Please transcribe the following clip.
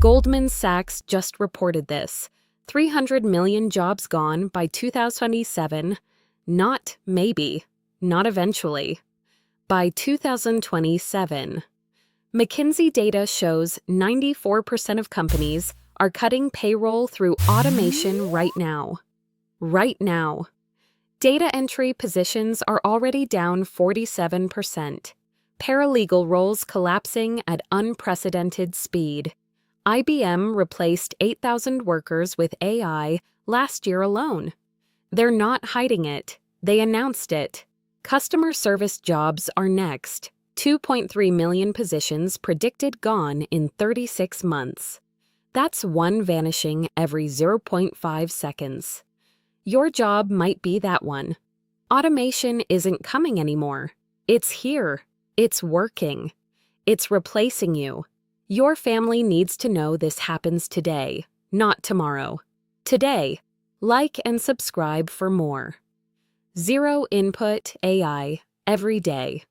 Goldman Sachs just reported this. 300 million jobs gone by 2027. Not maybe, not eventually. By 2027. McKinsey data shows 94% of companies are cutting payroll through automation right now. Right now. Data entry positions are already down 47%. Paralegal roles collapsing at unprecedented speed. IBM replaced 8,000 workers with AI last year alone. They're not hiding it. They announced it. Customer service jobs are next. 2.3 million positions predicted gone in 36 months. That's one vanishing every 0.5 seconds. Your job might be that one. Automation isn't coming anymore. It's here. It's working. It's replacing you. Your family needs to know this happens today, not tomorrow. Today. Like and subscribe for more. Zero input AI every day.